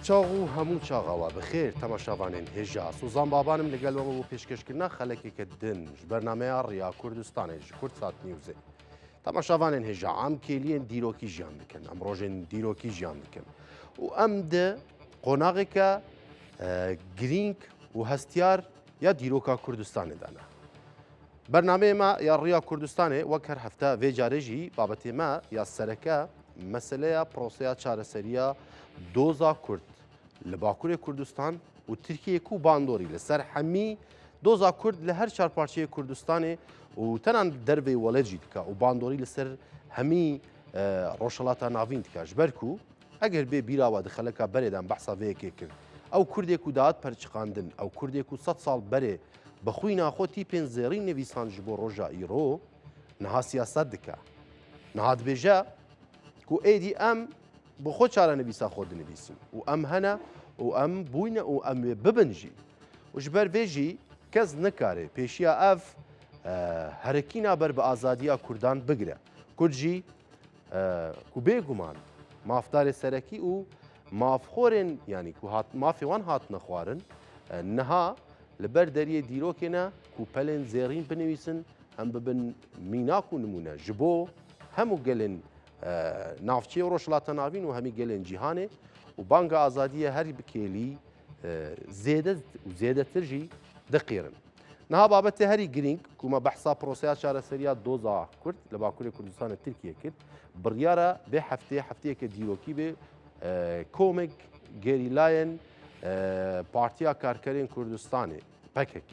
چاغ و هەموو چاغاوە بخێر تەماشاوانên هێژا سوزان بابانم لەگەڵەوە بۆ پێشکەشکردنا خەلکێکە دن ji بەرنمەیە ڕیا کوردستانê ji Kurdsat Newsê تەماشاوانên هێژا ئەم کێلیên dîrokî jiyan dikin ئەم rojên dîrokî jiyan dikin û em di qonaqێka girîng û hestiyar ya dîroka Kurdistanê de ne bernameyê me ya Rêya Kurdistanê wek her hefte vê carê jî babetê me ya sereke meseleya proseya çareseriya doza Kurd li Bakurê Kurdistan û Tirkiyeyê ku bandorî li ser hemî doza Kurd li her çarparçeyê Kurdistanê û tenan dervê welê jî dike û bandorî li ser hemî roşelata navîn dike ji ber ku eger bê bîra we di xeleka berê de em behsa vê yekê kir ew Kurdê ku dahat perçiqandin ew Kurdê ku 100 sal berê bi xwîna xwe tîpên zêrîn nivîsan ji bo roja îro niha siyaset dike niha dibêje ku êdî em bi xwe çarenivîsa xwe dinivîsîn û em hene û em bûyne û em ê bibin jî û ji ber vê jî kes nikare pêşiya ev herekîna ber bi azadiya Kurdan bigire Kurd jî ku bêguman mafdarê serekî û mafxorên yanî ku mafê wan hatine xwarin niha li ber deriyê dîrokê ne ku pelên zêrîn binivîsin em bibin mînak û nimûne ji bo hemû gelên navçeyê roşelata navîn û hemî gelên cîhanê û banga azadiye her bikêlî zêdetir jî diqêrin. Niha babetê herî girîng ku me behsa proseya çareseriya doza Kurd li Bakurê Kurdistanê Tirkiye kir biryara vê hefteyê hefteyeke dîrokî bê komek gerîlayên Partiya Karkerên Kurdistanê PKK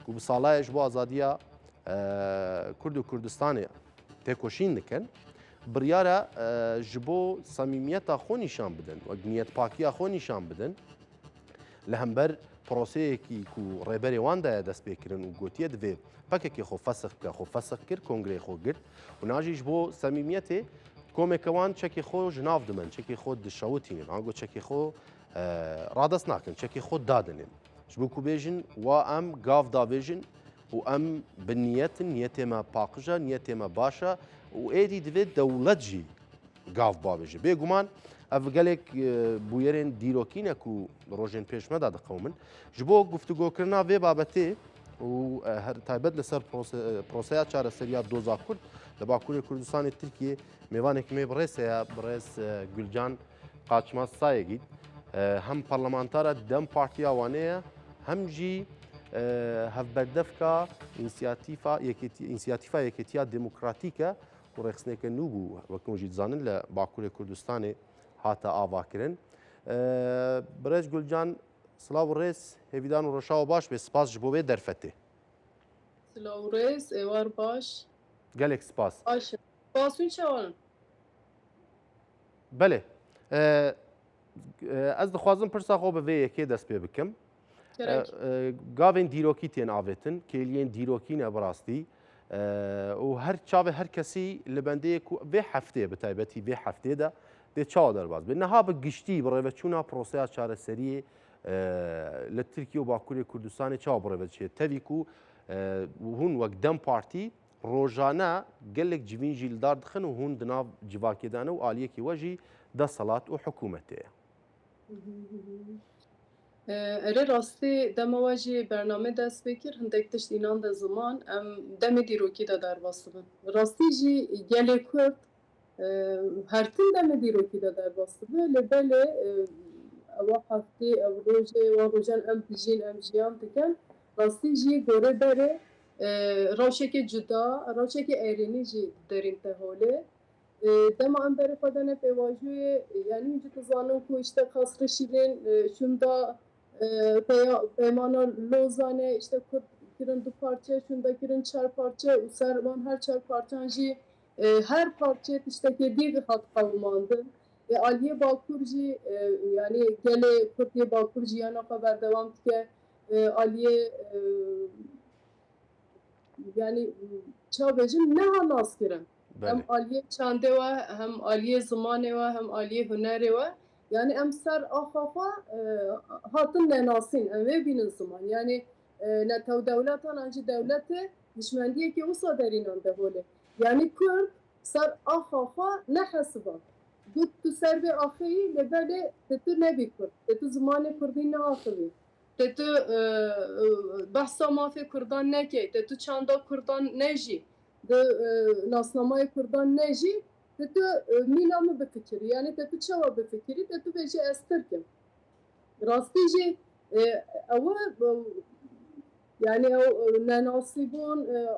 ku bi salayê ji bo azadiya Kurd û Kurdistanê têkoşîn dikin biryara ji bo samîmiyeta xwe nîşan bidin wek niyetpakiya xwe nîşan bidin li hember proseyekî ku rêberê wan de dest pêkirin û gotiye divê pekekê xwe fesix bike xwe fesix kir kongreyê xwe girt û najî ji bo samîmiyetê komeke wan çekê xwe ji nav dimin çekê xwe dişewitînin ango çekê xwe radest nakin çekê xwe dadinin ji bo ku bêjin wa em gav davêjin û em bi niyetin niyetê me paqij e niyetê me baş e û êdî divê dewlet jî gav babêje bêguman ev gelek bûyerên dîrokî ne ku rojên pêş me de diqewmin ji bo guftugokirina vê babetê û taybet li ser proseya çareseriya doza Kurd li Bakurê Kurdistanê Tirkiyê mêvanekî me bi rês heye bi rês Gulcan Qaçmaz Sayegîd hem parlamentara Dem Partiya wan ye hem jî hevberdevka însiyatîfa Yekêtiya Demokratîk e û rêxistineke nû bû wekum jî dizanin li Bakurê Kurdistanê hate avakirin. Birêz Gulcan silav û rêz hêvîdan û reşawa baş bê spas ji bo vê derfetê. Silav û rêz êwar baş. Gelek spas. Baş e. Spasûn çawan? Belê. Ez dixwazim pirsa xwe bi vê yekê dest pê bikim. Gavên dîrokî tên avêtin, kêliyên dîrokî ne bi rastî û her çavê her kesî li bendeyê ku vê heftê bi taybetî vê heftê de dê çawa derbas be. Niha bi giştî bi rêveçûna proseya çareseriyê li Tirkiye û Bakurê Kurdistanê çawa bi rêve diçe. Tevî ku hûn wek Dem Partî rojane gelek civîn jî li dar dixin û hûn di nav civakê de ne û aliyekî we jî desalat û hikûmetê ye. Erê rastî dema we jî bername dest pê kir hindek tişt înan de ziman em demê dîrokî de derbas dibin. Rastî jî gelê Kurd hertin demê dîrokî de derbas dibe li belê ewa heftê ew rojê wan rojan em bijîn em jiyan dikin rastî jî gore berê rewşekê cuda rewşekê êrînî jî derîn te holê dema em berê xwe de ne pêvajoyê yanî min jî dizanin ku işte qasrişîlên şunda peymana Lozanê işte Kurd kirin du parçe şunda kirin çar parçe û ser wan her çar parçan jî her parçe tiştekê dîr hat qewimandin aliyê Bakur jî yanî gelê Kurdê Bakur jiyana xwe berdewam dike aliyê yanî çavêjin neha nas kirin hem aliyê çandê we hem aliyê zimanê we hem aliyê hunerê we yani em ser axa xwe hatin nenasîn em vê bînin ziman yani netew dewletan an jî dewletê hişmendiyekê wisa derînan de holê yani Kurd ser axa xwe nehesiban gut tu ser ve axeyî lebele te tu nebî Kurd. Te tu zimanê Kurdî neaxivî. Te tu behsa mafê Kurdan nekê. Te tu çanda Kurdan nejî. Di nasnamayê Kurdan nejî. Te tu mîna min bifikirî. Yani te tu çawa bifikirî? Te tu bêjî ez Tirk im. Rastî jî ew yani ew nenasîbûn,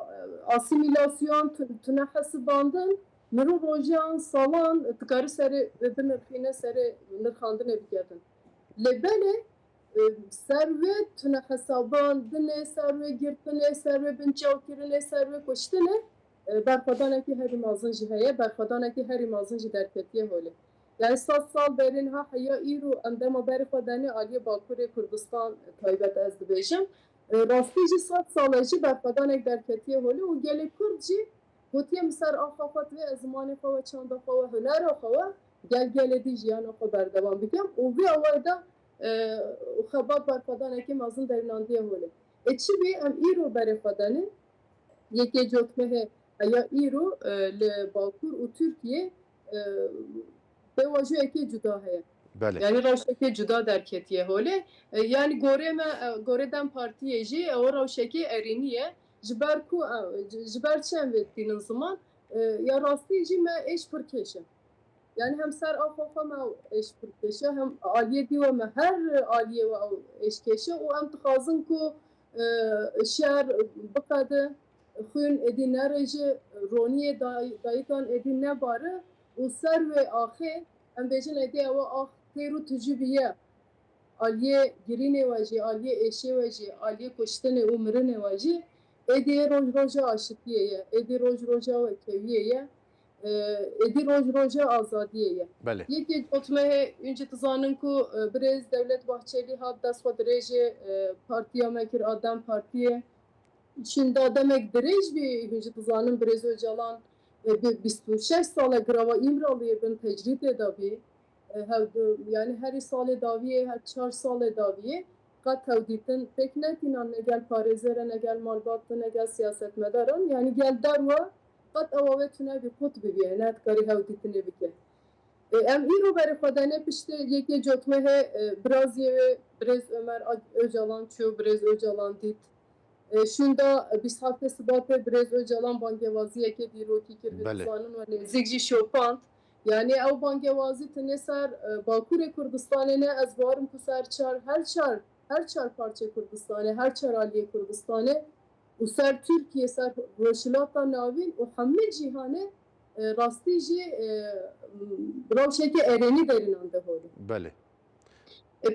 asîmîlasyon tune hesibandin mirov rojan, salan dikare serê binirxîne serê nirxandinê biketin. Lê belê servê tune hesabandinê, servê girtinê, servê binçavkirinê, servê kuştinê berxwedanekî herî mezin jî heye, berxwedanekî herî mezin jî derketiye holê. Yani sed sal berîn ha heya îro em dema berê xwe danî aliyê Bakurê Kurdistan taybet ez dibêjim. Rastî jî sed sal jî berxwedanek derketiye holê û gelê Kurd jî gotiye min ser axa xwe divê ez zimanê xwe ve çanda xwe ve hunera xwe ve gel gelê dî jiyana xwe berdewam bikim û vî awayê de xebat berxwedanekî mezin derinandiye holê. Çi bî em îro berê xwe danîn yekê cotmehê heya îro li Bakur û Tirkiye pêwajiyekê cuda heye. بله Yani rewşekê cuda derketiye holê. Yani gorê me gorê Dem Partiyê jî ew rewşekê erînî ye. Ji ber ku ji ber çi em vê dînin ziman ya rastî jî me êş pir kêş e. Yani hem ser axa xwe me êş pir kêş e hem aliyê dî we me her aliyê we ew êşkêş e û em dixwazin ku şer biqede, xwîn êdî nerêje, roniyê dayikan êdî nebare û ser wê axê em bêjin êdî ew ax têr û tujî biye. Aliyê girînê we jî, aliyê êşê we jî, aliyê kuştinê û mirinê we jî êdî roj roja aşitiyê ye, êdî roj roja wekeviyê ye, êdî roj roja azadiyê ye. بله Yekê cotmehê hûn jî dizanin ku Birêz Devlet Bahçelî hat dest xwe dirêjê partiya me kir a Dem Partiyê. Şinda demek dirêj bî hûn jî dizanin Birêz Öcalan bi 26 sala girava İmraliyê bin tecrîdê dabî. Yani herî salê daviyê, her 4 salê daviyê qet hewdîtin pêk netînan ne gel parêzeran, ne gel malbattin, ne gel siyasetmedaran. Yani gel derwe qet ew ave tune bî qut bibiye, ne dikarî hewdîtinê bike. Em îro berê xwe danê piştî yekê cotmehê Biraziyê wê Birêz Ömer Öcalan çû, Birêz Öcalan dît. Şunda 27 Şubatê Birêz Öcalan bangewaziyekê dîrokî kir bi بله dizanin we nêzik jî şopand. Yani ew bangewazî tune ser Bakurê Kurdistanê ne ez barim ku ser her çar parçe Kurdistanê, her çar aliyê Kurdistanê û ser Tirkiye, ser Rojhilata navîn û hemû cîhanê rastî jî rewşekê erênî derînan de holê. بله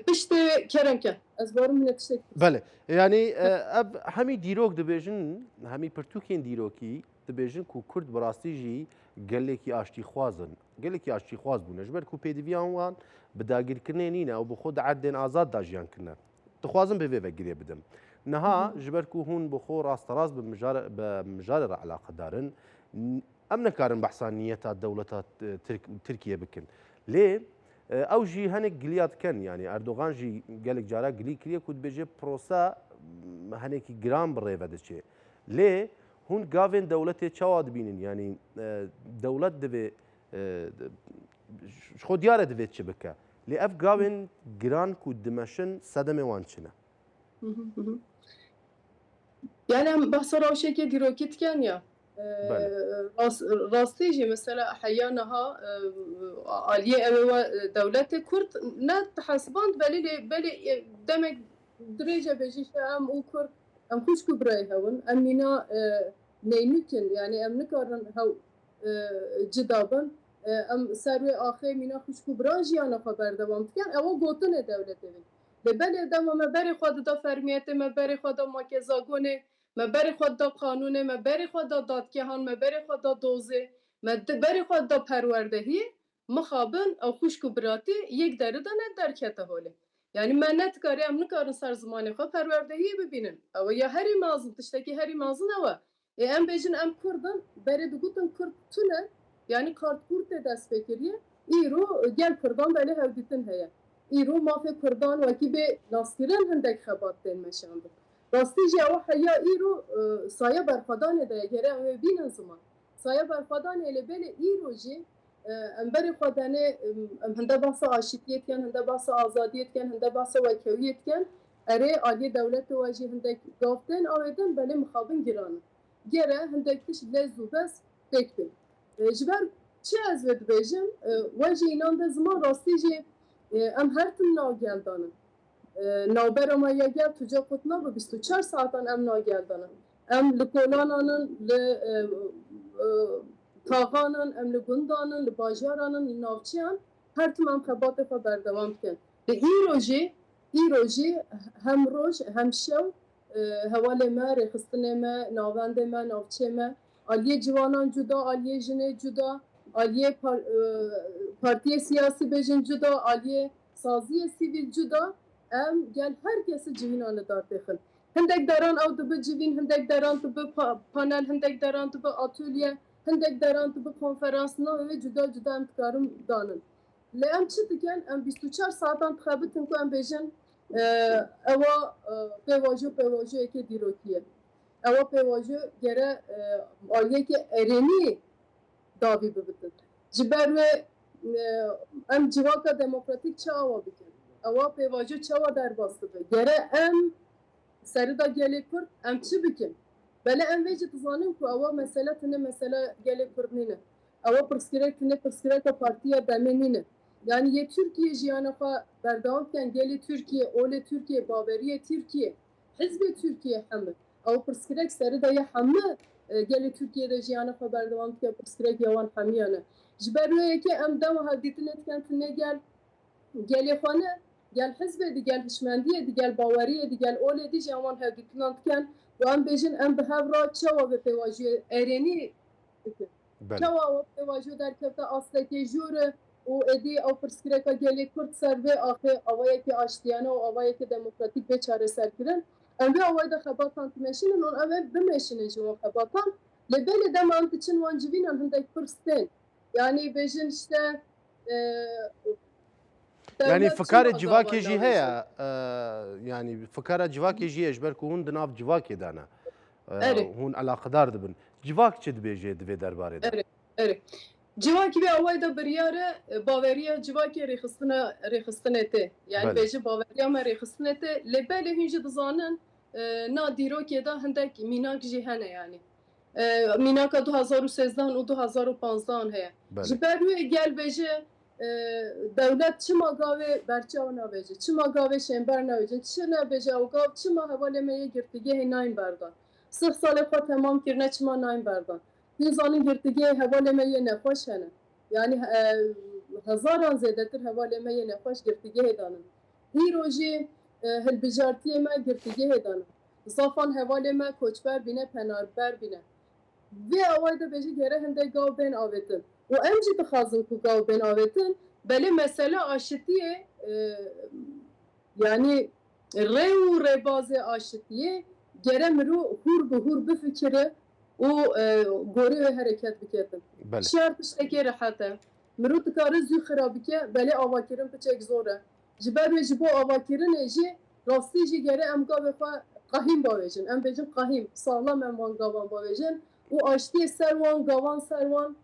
Piştî kerenke ez barim hûn tiştek بله yani ev hemî dîrok dibêjin hemî pirtûkên dîrokî dibêjin ku Kurd bi rastî jî gelekî aştîxwazin gelekî aştîxwaz bûne ji ber ku pêdiviyan wan bi dagirkirinê nîne û bi xwe di erdên azad da jiyan kirine. Dixwazim bi vê vegirê bidim. Niha ji ber ku hûn bi xwe rasterast bi mijarê re eleqedarin em nekarin behsa niyeta dewleta Tirkiye bikin. Lê ew jî hinek giliya dikin yani Erdogan jî gelek cara gilî kiriye ku dibêje prosa hinekî giran bi rêve diçe. Lê hûn gavên dewletê çawa dibînin yani dewlet divê ji xwe diyar e divê çi bike. Lê ev gavên giran ku dimeşin sedemê wan çi ne? Yani em behsa rewşekê dîrokî dikin ya. Bele. Rastî jî mesela heya niha aliyê ew ê dewletê Kurd ne dihesiband belê demek dirêj e bêjî em û Kurd em xwişk û birayê hewin em mîna neynikin yani em nikarin hew cida bin em ser wê axê mîna xwişk û biran jiyana xwe berdewam dikin ew gotinê dewletê wê. Lê belê dema me berê xwe dida fermiyetê, me berê xwe da makezagonê, me berê xwe da qanûnê, me berê xwe da dadgehan, me berê xwe da dozê, me berê xwe da perwerdehiyê, mixabin ew xwişk û biratî yek derê de ne derkete holê. Yani me ne dikarî em nikarin ser zimanê xwe perwerdehiyê bibînin. Ew ya herî mezin tiştekî herî mezin ew e. Em bêjin em Kurdin berê digutin Kurd tune yani Kartkûrtê dest pê kiriye îro gel Kurdan belê hewdîtin heye. îro mafê Kurdan wekî bê naskirin hindek xebat tên meşandin. Rastî jî ew heya îro saya berxwedanê de ye gere em ê bînin ziman. Saya berxwedanê lê belê îro jî em berê xwe denê em hinde behsa aşîtiyê dikin, hinde behsa azadiyê dikin, hinde behsa wekewiyê dikin, erê aliyê dewletê we jî hindek gav tên awêdin, belê mixabin giran in. Gere hindek tişt lez û bes pêk bin. Ji ber çi ez vê dibêjim, we jî înan de ziman rastî jî em her tim nageldanin. Navbera me ya gel tuca kutna bu 24 saatan em nageldanin. Em li kolanan, li tağanan, em li gundanan, li bajaranan, li navçeyan her tim em xebatê xwe berdewam dikin. Li îro jî hem roj hem şew hevalê me, rêxistinê me, navendê me, navçê me, aliyê ciwanan cuda, aliyê jinê cuda, aliyê partiyê siyasî bêjin cuda, aliyê saziyê sivîl cuda, em gel herkesi civînan li derdixin. Hindek deran ew dibe civîn, hindek deran dibe panel, hindek deran dibe atölye, hindek deran dibe konferansna ve cuda cuda em dikarin danin. Li em çi dikin? Em 24 saatan dixebitin ku em bêjin ewa pêvajoyekê dîrokî ye. Ewa pêvajo gere aliyekê erênî davî bibitin. Ji ber wê em civaka demokratîk çi awa bikin? Ewa pêvajo çawa derbas dibe? Gere em serida gelê Kurd em çi bikin? Bele em vê jî dizanin ku ewa mesele tune mesele gelê Kurd nîne. Ewa pirsgirêk tune pirsgirêka partiya demê nîne. Yani ye Türkiye jiyana xwe berdewam dikin gelê Türkiye, olê Türkiye, baveriyê Türkiye, hizbê Türkiye heme. Ew pirsgirêk serida ye heme gelê Türkiye'de jiyana xwe berdewam dike pirsgirêk ya wan hemiyan e. Ji ber wê yekê em dema hevdîtinê dikin tune gelê xwe ne, gel hizbê dî, gel hişmendiyê dî, gel baweriyê dî, gel olê dî jî em wan hevdîtinan dikin û em bêjin em bi hev re çawa vê pêvajoyê erênî dikin. Çawa ew pêvajo derkevte astekê jûr e û êdî ew pirsgirêka gelê Kurd ser vê axê awayekî aştiyane û awayekî demokratîk bê çareserkirin. Em vê awayê de xebatan dimeşînin û ew ê bimeşînin ji wan xebatan. Lê belê dema em diçin wan civînan hindek pirs tên. Yani bêjin işte Yani fikara civakê jî heye, yani fikara civakê jî ye ji ber ku hûn di nav civakê de ne. Hûn alaqedar dibin. Civak çi dibêje divê derbarê de? Erê. Civakî vê awayê de biryar e baveriya civakê rêxistinê tê. Yani bêje baveriya me rêxistinê tê. Lê belê hûn jî dizanin na dîrokê de hindek mînak jî hene yani. Mînaka 2013 û 2015 heye. Ji ber wê gel bêje devlet çima gavê berçav nabêje, çima gavê şember nabêjin, çi nebêje ew gav çima hevalê me yê girtîgehê nayên berdan. 40 salê xwe temam kirine çima nayên berdan. Hûn zanin girtîgehê hevalê me yê nexweş hene. Yani hezaran zêdetir hevalê me yê nexweş girtîgehê danin. Îro jî hilbijartiyê me girtîgehê danin. Zafan hevalê me koçber bîne, penarber bîne. Vê awayê de bêje gere hindek gav bên avêtin. û em jî dixwazin ku gav bên avêtin, belê mesele aşitiyê yani rê û rêbazê aşitiyê gere mirov hûr bi hûr bifikire û gorî wê hereket biketin. Şer tiştekê rehet e. Mirov dikare zû xira bike, belê avakirin piçek zor e. Ji ber wê ji bo avakirinê jî rastî jî gere em gavê xwe qehîm bavêjin. Em bêjin qehîm, saxlam em wan gavan bavêjin û aşitiyê ser wan, gavan ser wan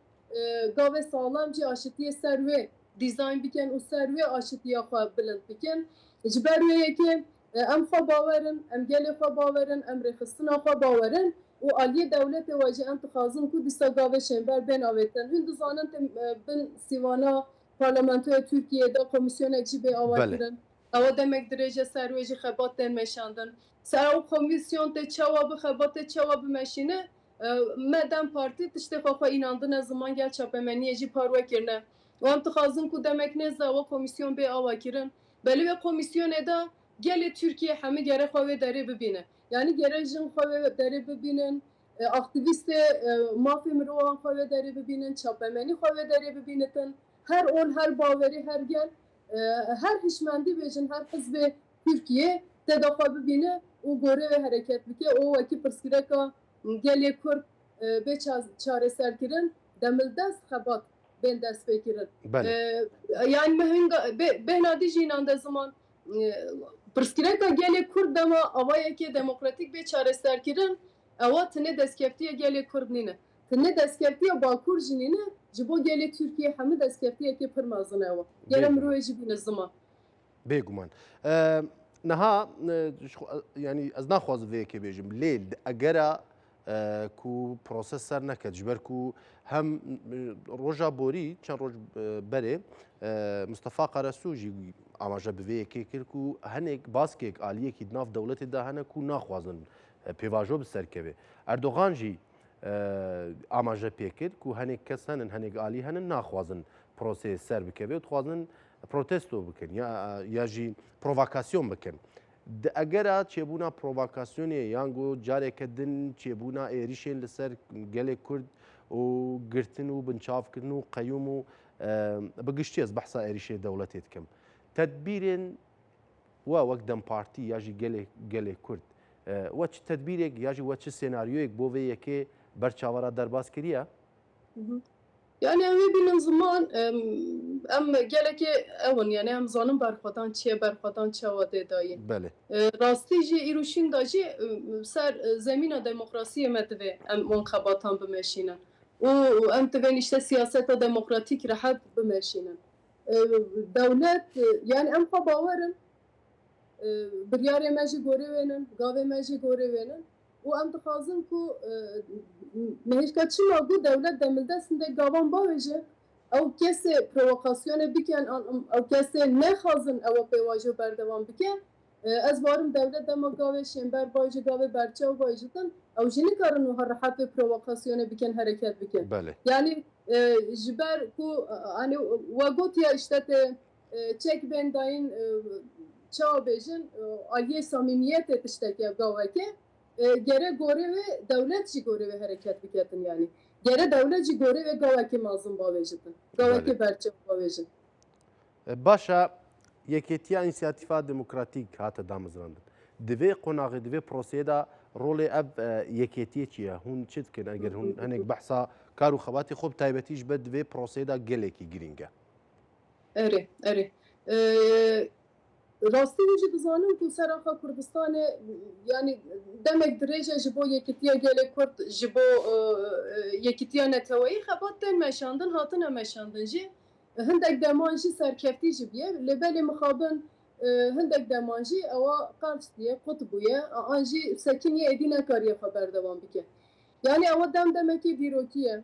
gavê saxlam jî aşitiyê ser wê dîzayn bikin û ser wê aşitiya xwe bilind bikin. Ji ber wê yekê em xwe bawerin, em gelê xwe bawerin, em rêxistina xwe bawerin û aliyê dewletê we jî em dixwazin ku dîsa gavê şember bên avêtin. Hûn dizanin bin sîvana Parlamentoya Tirkiyeyê de komîsyonek jî bê ava kirin. Ew demek dirêje ser wê jî xebat tên meşandin. Ser ew komîsyon tê çawa bi xebatê çawa bimeşîne me dem partî tiştê xwe înandine ziman gel çapemeniyê jî parwe kirine. Û em dixwazin ku demek nêze ew komîsyon bê ava kirin. Belê wê komîsyonê de gelê Tirkiye hemî gere xwe wê derê bibîne. Yani gere jin xwe wê derê bibînin, aktivîstê mafê mirovan xwe wê derê bibînin, çapemenî xwe wê derê bibînitin. Her ol, her bawerî, her gel, her hişmendî bêjin, her hizbê Tirkiye te de xwe bibîne û gorê wê hereket bike. O wekî pirsgirêka gelê Kurd bê çareserkirin, demildest xebat bên dest pê kirin. Yani behnadî jî înan de ziman pirsgirêka gelê Kurd dema awayekê demokratîk bê çareserkirin, ewa tune destkeftiya gelê Kurd nîne. Tune destkeftiya Bakur jî nîne, ji bo gelê Tirkiye hemû destkeftiyekê pir mezin e we. Gelê mirovê jî bîne ziman. بێگومان نەها ینی ئەس ناخواز vêyekê bêjim lê ئەگەرە ku proses ser neket ji ber ku hem roja borî çend roj berê Mustefa Qaresû jî amaje bi vê yekê kir ku hinek baskek aliyekî di nav dewletê de hene ku naxwazin pêvajo bi serkeve. Erdogan jî amaje pêkir ku hinek kes henin hinek alî henin naxwazin proseyê ser bikeve û dixwazin protesto bikin ya jî provokasyon bikin. Di egera çêbûna provokasyonê yan got careke din çêbûna êrişên li ser gelê Kurd û girtin û binçavkirin û qeyûm û bi giştî ez behsa êrişê dewletê dikim. Tedbîrên we wek Dem Partî ya jî gelê Kurd we çi tedbîrek ya jî we çi senaryoyek bo vê yekê berçavara derbas kiriye? Yani em vê bînin ziman em gelekê ewin yani em zanin berxwedan çi ye berxwedan çawa dê dayê. Belê. Rastî jî îruşîn da jî ser zemîna demokrasiyê me divê em wan xebatan bimeşînin û em divên işte siyaseta demokratîk rehet bimeşînin. Dewlet yani em xwe bawerin biryarê me jî gorê wênin, gavê me jî gorê wênin û em dixwazin ku mehêşka çima got dewlet demildestinde gavan bavêje ew kesê provokasyonê bikin ew kesê nexwazin ew pêvajo berdewam bike ez barim dewlet dema gavê şêmber bay ji gavê berçav bay jî din ew jî nikarin wiha rehet vê provokasyonê bikin hereket bikin. Yani ji ber ku hani we gotiya işte tê çek bên dayîn çawa bêjin aliyê samîmiyetê tiştekê gavekê gere gorê wê dewlet jî gorê wê hereket biketin yani. Gere dewlet jî gorê wê gavekê mezin bavêjin. Gavekê berçav bavêjin. Başa Yekêtiya İnisiyatîfa Demokratîk hate damizrandin. Di vê qonaqê di vê proseyê de rolê ev yekêtiyê çi ye? Hûn çi dikin eger hûn hinek behsa kar û xebatê xwe bi taybetî ji ber di vê proseyê de gelekî girîng e? Erê. Rastî jî dizanim ku seraxa Kurdistanê yani demek dirêje ji bo Yekîtiya gelê Kurd ji bo Yekîtiya Neteweyî xebat tên meşandin hatine meşandin jî hindek deman jî serkeftî jî biye lê belê mixabin hindek deman jî ewa qers diye qut bûye an jî sekiniye êdî nekariye xwe berdewam bike. Yani ewa demekî dîrokî ye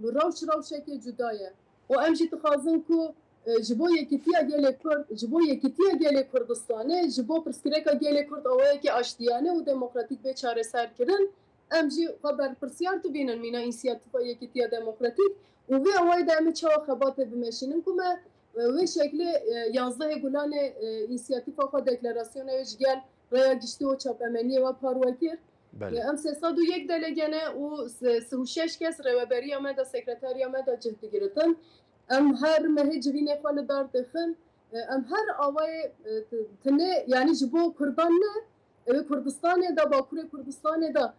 rewşekê cuda ye û em jî dixwazin ku ji bo Yekîtiya gelê Kurd ji bo Yekîtiya gelê Kurdistanê ji bo pirsgirêka gelê Kurd awayekî aştiyane û demokratîk bê çareserkirin em jî xwe berpirsiyar dibînin mîna İnisiyatîfa Yekîtiya Demokratîk û vê awayê de em ê çawa xebatê bimeşînin ku me wê şeklê 11 Gulanê İnisiyatîfa xwe deklarasyona wê ji gel raya giştî û çapemeniyê we parwekir. Em 301 delegene û 36 kes rêweberiya me de sekreteriya me de cih digiritin. Em her mehê civînê xwe li dar dixin. Em her awayê tune yani ji bo Kurdan ne ev Kurdistanê de Bakurê Kurdistanê de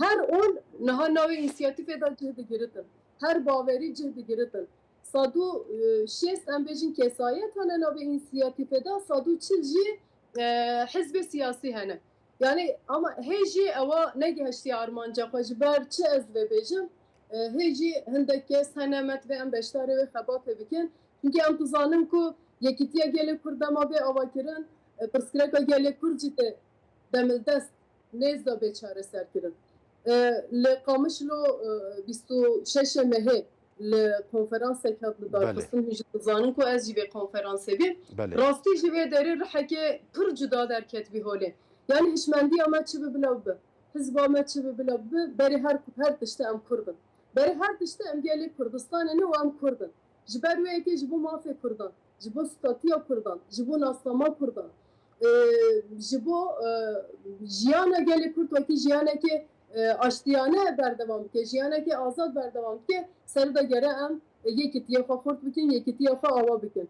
her on niha navê İnisiyatîfê de cih digiritin. Her bawerî cih digiritin. Sadû şêst em bêjin kesayet hene navê İnisiyatîfê de sadû çil jî hizbê siyasî hene. Yani ama hê jî ewa negeheştiye armanca xwe ji ber çi ez vebêjim hê jî hindek kes hene me divê em beşdarê wê xebatê bikin çünkü em dizanin ku Yekîtiya gelê Kurd dema vê avakirin pirsgirêka gelê Kurd jî tê demildest nêz da bêçareserkirin. Li Qamişlo 26 mehê li konferansek hat li darxistin hûn jî dizanin ku ez jî vê konferansê bî rastî ji vê derê rihekê pir cuda derket vî holê. Yani hişmendiya me çi bibilav bi, hizba me çi bibilav bi, berê her tişte em Kurdin. Berê her tişte em gelê Kurdistanê ne û em Kurdin. Ji ber wê yekê ji bo mafê Kurdan, ji bo statiya Kurdan, ji bo naslama Kurdan, ji bo jiyana gelê Kurd wekî jiyanekê aştiyane berdewam bike, jiyanekê azad berdewam bike, serê de gere em yekîtiya xwe xurt bikin, yekîtiya xwe ava bikin.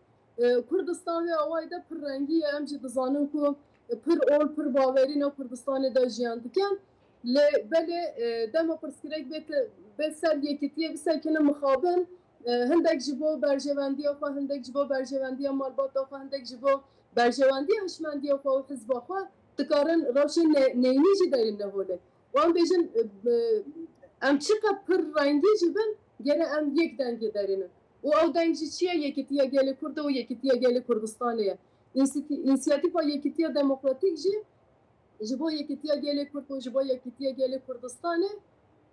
Kurdistan vê awayê de pir rengî ye, em jî dizanin ku pir ol pir bawerî ne Kurdistanê de jiyan dikin. Lê belê dema pirsgirêk bê ser yekîtiyê bisekinin mixabin hindek ji bo berjevendiya xwe, hindek ji bo berjevendiya malbata xwe, hindek ji bo berjevendiya hişmendiya xwe û hizba xwe dikarin rewşên neyînî jî derîn neholê. Wan bêjin em çiqe pir rengî jî bin gene em yek dengê derînin. û ew deng jî çi ye? Yekîtiya Gelê Kurd û Yekîtiya Gelê Kurdistanê ye. İnisiyatîfa Yekîtiya Demokratîk jî ji bo Yekîtiya Gelê Kurd û ji bo Yekîtiya Gelê Kurdistanê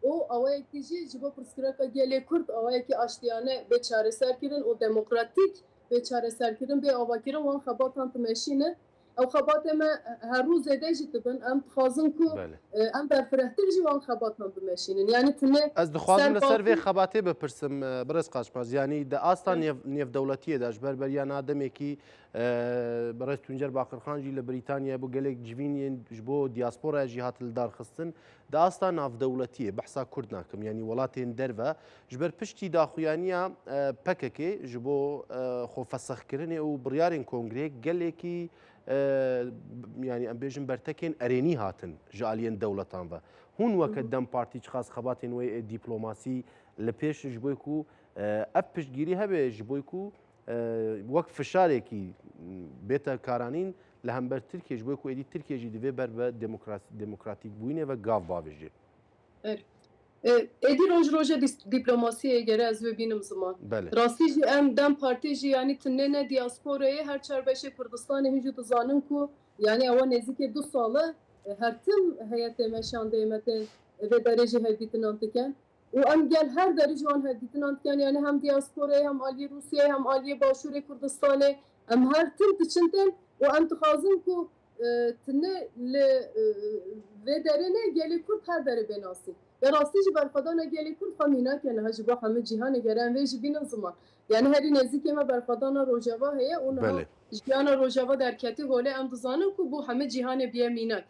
û awayekî jî ji bo Pirsgirêka Gelê Kurd awayekî aştiyane bê çareserkirin û demokratîk bê çareserkirin bê avakirin wan xebatan dimeşînin. Ew xebatê me her rûzê de jî dibin. Em dixwazin ku em berfirehtir jî wan xebatan bimeşînin. Yani tune Ez dixwazim li ser vê xebatê bipirsim Birêz Qaçmaz. Yani di asta nêvdewletiyê de ji ber beryana demekî Birêz Tuncer Baqirxan jî li Brîtanyayê bu gelek civînên ji bo diasporaya jî hat li darxistin. Di asta navdewletiyê behsa Kurd nakim yani welatên derve ji ber piştî daxuyaniya PKK ji bo xwefesexkirinê û biryarên kongreyê gelekî yani em bêjin bertekên erênî hatin ji aliyên dewletan ve. Hûn weke Dem Partî çixas xebatên wê dîplomasî li pêş ji bo ku ev piştgirî hebe ji bo ku wek fişarekî bête karanîn li hember Tirkiye ji bo ku êdî Tirkiye jî divê ber ve demokratîk bûyînê ve gav bavê jî. Êdî roj roja dîplomasiyê gere ez bibînim ziman. Rastî jî em Dem Partî jî yanî tunê ne diasporayê her çarbeşê Kurdistanê hin jî dizanin ku yani ewa nêzîkê 2 sal her tim heyetê me şandeyê me tên vê derê jî hevdîtinan dikin. û em gel her derê jî wan hevdîtinan dikin yani hem diasporayê hem aliyê Rûsyayê hem aliyê Başûrê Kurdistanê em her tim diçin tên û em dixwazin ku tunê li vê derê ne Gelê Kurd her derê bênasî. Ya rastî jî berxwedana Gelê Kurd xemînake niha ji bo hemû cîhanê gere em vê jî bînin ziman. Yani herî nêzîkê me berxwedana Rojava heye û niha jiyana Rojava derketî holê em dizanin ku bu hemû cîhanê biye mînak.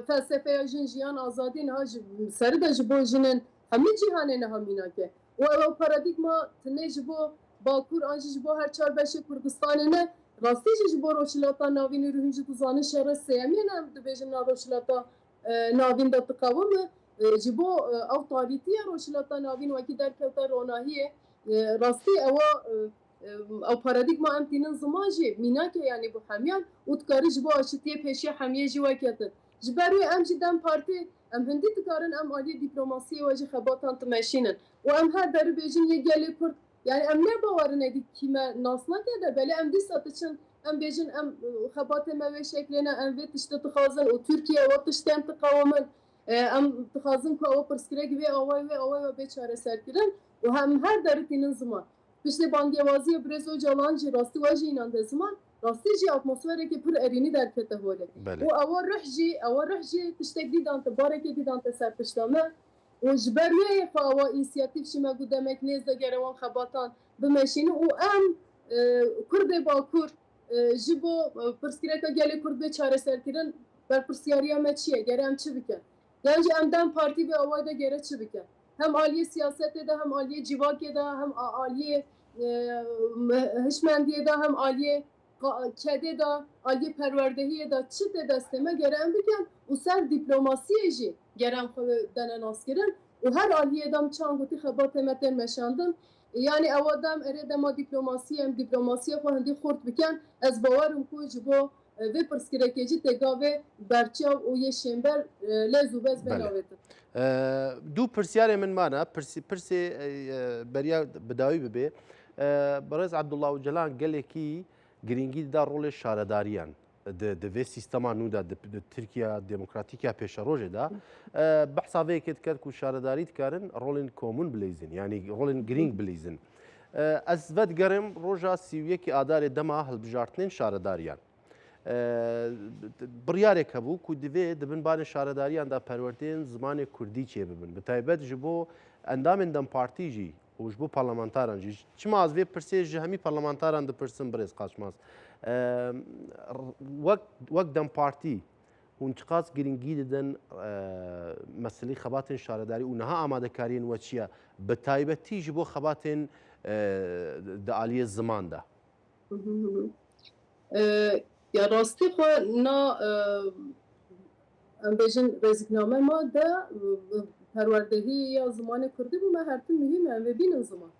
Felsefeya jin jiyan azadî niha serî de ji bo jinên hemû cîhanê niha mînak e. û ew paradîgma tunê ji bo Bakur an jî ji bo her çarbeşê Kurdistanê ne rastî jî ji bo roşilata navîn û hûn jî dizanin şerê sêyemîn em dibêjin nav roşilata navîn de diqewime ji bo ew tarîtiya roşilata navîn wekî derkevta ronahiyê rastî ew paradîgma em tînin ziman jî mînake yani bu hemiyan û dikarî ji bo aşitiyê pêşiya hemiyê jî weketin. Ji ber wê em jî Dem Partî em hindî dikarin em aliyê dîplomasiyê we jî xebatan dimeşînin û em her derê bêjin yê Gelê Kurd yani em ne bawerin êdî kîme nas nake de belê em dîsa diçin em bêjin em xebatê me wê şeklê ne em vê tiştê dixwazin û Tirkiye ew tiştê em diqewimin em dixwazin ku ew pirsgirêk vê away we bêçareserkirin û hem her derê tînin ziman. Piştî bangêwaziyê Birêz Öcalan jî rastî we jî înande ziman rastî jî atmosferekê pir erînî derkete holê. û ewa rih jî tiştek dîdan te barekê dîdan te ser pişta me û ji ber wê xwe ewa înisiyatîv jî me got demek nêz de gere wan xebatan bimeşînin û em Kurdê Bakur ji bo pirsgirêka Gelê Kurd bê çareserkirin berpirsyariya me çi ye? Gere em çi bikin? Yani em Dem Partî vê away de gere çi bikin? Hem aliyê siyasetê de hem aliyê civakê de hem aliyê hişmendiyê de hem aliyê kedê de aliyê perwerdehiyê de çi tê destê me gere em bikin û ser dîplomasiyê jî gere em xwe dene naskirin û her aliyê dem çan gotî xebatê me tên meşandin yani ewa dem erê dema dîplomasiyê em dîplomasiya xwe hindî xurt bikin ez bawerim ku ji bo vê pirsgirêkê jî têga vê berçav û yê şêmber lez û bez benavêtin. Du pirsiyarê min mane pirsê beriya bidawî bibe Birêz Ebdullah Öcalan gelekî giringî da rolê şaredariyan di vê sîstema nû de di Tirkiya Demokratîk ya Pêşerojê de behsa vêyekê dikir ku şaredarî dikarin rolên komûn bilêzin yani rolên giring bilêzin. Ez vedigerim roja sîwiyekî adarê dema hilbijartinên şaredariyan. Biryarek hebû ku divê dibin barên şaredariyan da perwerdeyên zimanê Kurdî çê bibin. Bi taybet ji bo endamên Dem Partî jî û ji bo parlamentaran jî. Çima ez vê pirsê ji hemî parlamentaran dipirsin Birêz Qaçmaz. Wek Dem Partî hûn çiqas giringî didin meselê xebatên şaredarî û niha amadekariyên we çi ye? Bi taybetî ji bo xebatên di aliyê ziman de. Ya rastî xwe na em bêjin rêzîkname ma de perwerdehî ya zimanê Kurdî bû me her tim mihîm e em vê bînin ziman.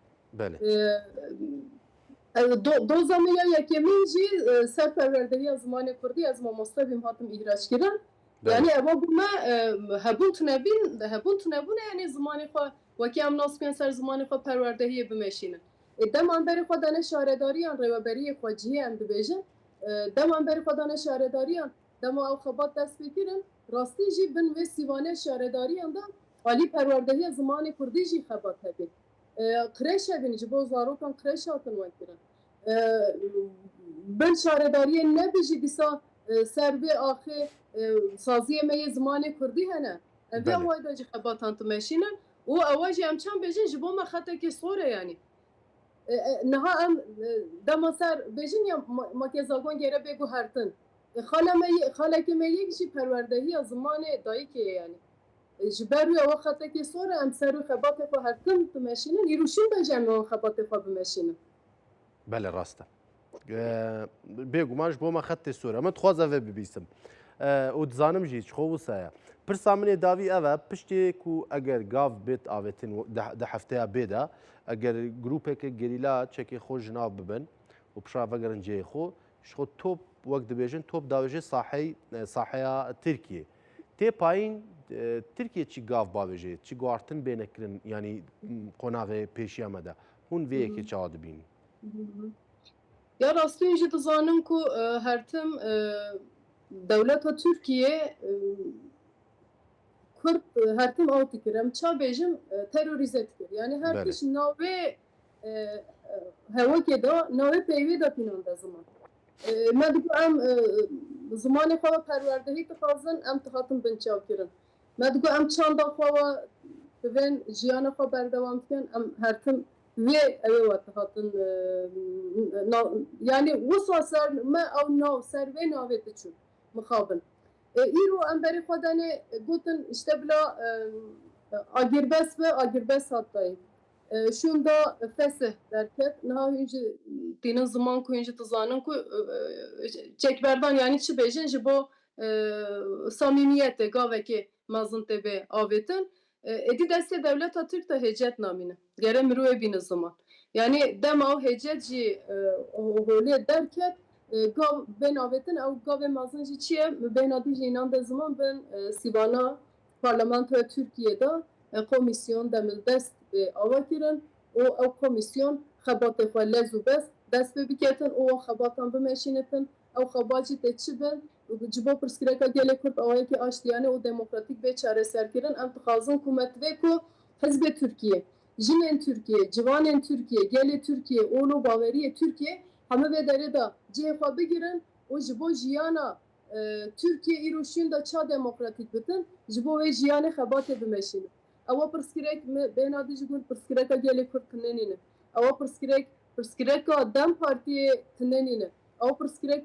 Doza me ya yekemîn jî ser perwerdehiya zimanê Kurdî ez mamoste bîm hatim îhraçkirin. Yani ewa bû me hebûn tunebûn yani zimanê xwe وەکی ئەم ناسپیان سەر زمانی خۆ پەروەردەهیە بمێشینن دەمان بەری خۆ دانە شارەداریان ڕێوەبەریە خۆجییان ببێژن دەمان بەری خۆ دانە شارەداریان دەما ئەو خەبات دەست پێکردن ڕاستی ژی بن وێ سیوانەیە شارەداریاندا عالی پەروەردەهیە زمانی کوردی ژی خەبات هەبێت قرێش هەبین ji bo zarokan qirêş hatin wekirin bin şaredariyê nebijî dîsa ser vê axê saziyê me yê zimanê Kurdî hene ev vê awayî de jî xebatan tu meşînin û ewa jî em çend bêjin ji bo me xetekê sor e yanî niha em dema ser bêjin ya makezagon gere bêgu hertin xalekê me yek jî perwerdehiya zimanê dayîkê ye yanî ji ber wî ewa xetekê sor e em ser û xebatê xwe hertin tu meşînin îrûşîn bêje em wan xebatê xwe bimeşînin بله راسته بێگومان ji بۆ me xettê sor me dixwaze vê bibîsim û dizanim jî çixwe wisa pirsa min ê davî ev e piştê ku eger gav bêt avêtin di hefteya bê de eger grûpeke gerîla çekê xwe ji nav bibin û pişa vegerin cihê xwe ji xwe top wek dibêjin top dawêje saheya Tirkiye tê payîn Tirkiye çi gav bavêjê çi guartin bênekirin yanî qonavê pêşiya me de hûn vê yekê çawa dibînin Ya rastî jî dizanim ku hertim dewleta Tirkiye Kurd hertim av dikir em ça bêjim terorîze dikir yani her tişt navê hewekê da navê peyvê da pînan de ziman me diku em zimanê xwe ve perwerdehî dixwazin em dixatin binçavkirin me diku em çanda xwe ve divên jiyana xwe berdewam bikin em hertim vê evê we dixatin yani wisa ser me ew nav ser vê navê diçûn mixabin îro em berê xwe danê gotin işte bila agîrbes ve agîrbes hat dayî şûn da fesih derket niha hûn jî dînin ziman ku hûn jî dizanin ku çekberdan yani çi bêjin ji bo samîmiyetê gavekê mezin tê bê avêtin êdî destê dewleta Tirk de hêcet namîne gere mirovê bînin ziman yani dema ew hêcet jî holê derket gav bên avêtin ew gavê mezin jî çi ye bêhna dî jî înan de ziman bin sîvana parlamentoya Tirkiyê da komisyon demildest ava kirin û ew komisyon xebatê xwe lez û bes dest pê biketin û wan xebatan bimeşînitin ew xebat jî tê çi bin ji bo pirsgirêka gelê Kurd awayekî aştiyane û demokratîk bê çareserkirin em dixwazin ku me divê ku Hizbê Tirkiye jinên Tirkiye ciwanên Tirkiye gelê Tirkiye û baweriyê Tirkiye hemû vê derê da cihê xwe bigirin û ji bo jiyana Tirkiye îro şûn da ça demokratîk bitin ji bo wê jiyanê xebatê bimeşînin ewa pirsgirêk bêhna dî ji gund pirsgirêka gelê Kurd tinenîne ewa pirsgirêka Dem Partiyê tinenîne ew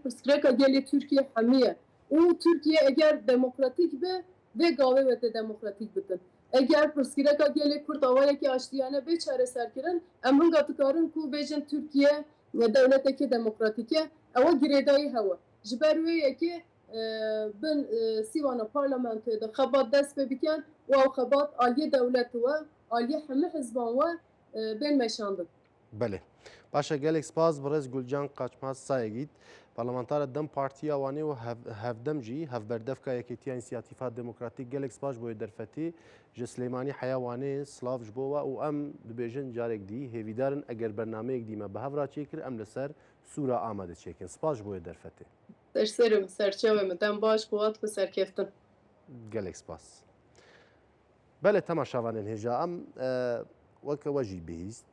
pirsgirêka gelê Tirkiye hemî ye û Tirkiye eger demokratîk be vê gavê ve tê demokratîk bitin eger pirsgirêka gelê Kurd awayekî aştiyane bê çareserkirin em hinga dikarin ku bêjin Tirkiye dewletekî demokratîk ye ewa girêdayî hewe ji ber wê yekê bin sîvana parlamentoyê de xebat dest pê bikin û ew xebat aliyê dewlet we aliyê hemû hizban we bên meşandin بله باشه gelek spas birez Gulcan Qaçmaz Sayegît parlamentara Dem Partiya wanê û hevdem jî hevberdevka Yekîtiya İnisiyatîfa Demokratîk gelek spas boye derfetî ji Silêmanî heya wanê silav ji bo we û em dibêjin carek dî hêvîdarin eger bernameyek dîme bi hev re çêkir em li ser sûra amade çêkin spas ji boye derfetê serserim serçevê me dem baş qwat bi serkeftin gelek spas bele temaşavanên hêja em وەکە وەژی بێست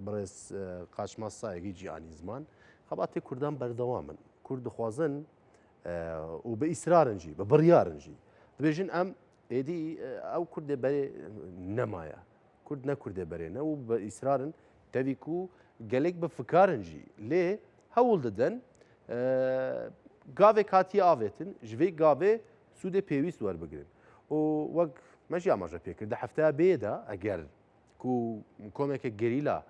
بڕێز قاچماز سایەکی جیهانی زمان خەباتێ کوردان بەردەوامن کورد دخوازن و بە ئیسرارنجی بە بڕیارنجی دەبێژن ئەم ئێدی ئەو کوردێ بەرێ نەمایە کورد نەکوردێ بەرێنە و بە ئیسرارن تەویک و gelek bi fikarinjî lê hewl didin gavek hatiye avêtin ji vê gavê sûdê pêwîst werbigirin û wek me jî amaje pêkir di hefteya bê de eger ku komeke gerîla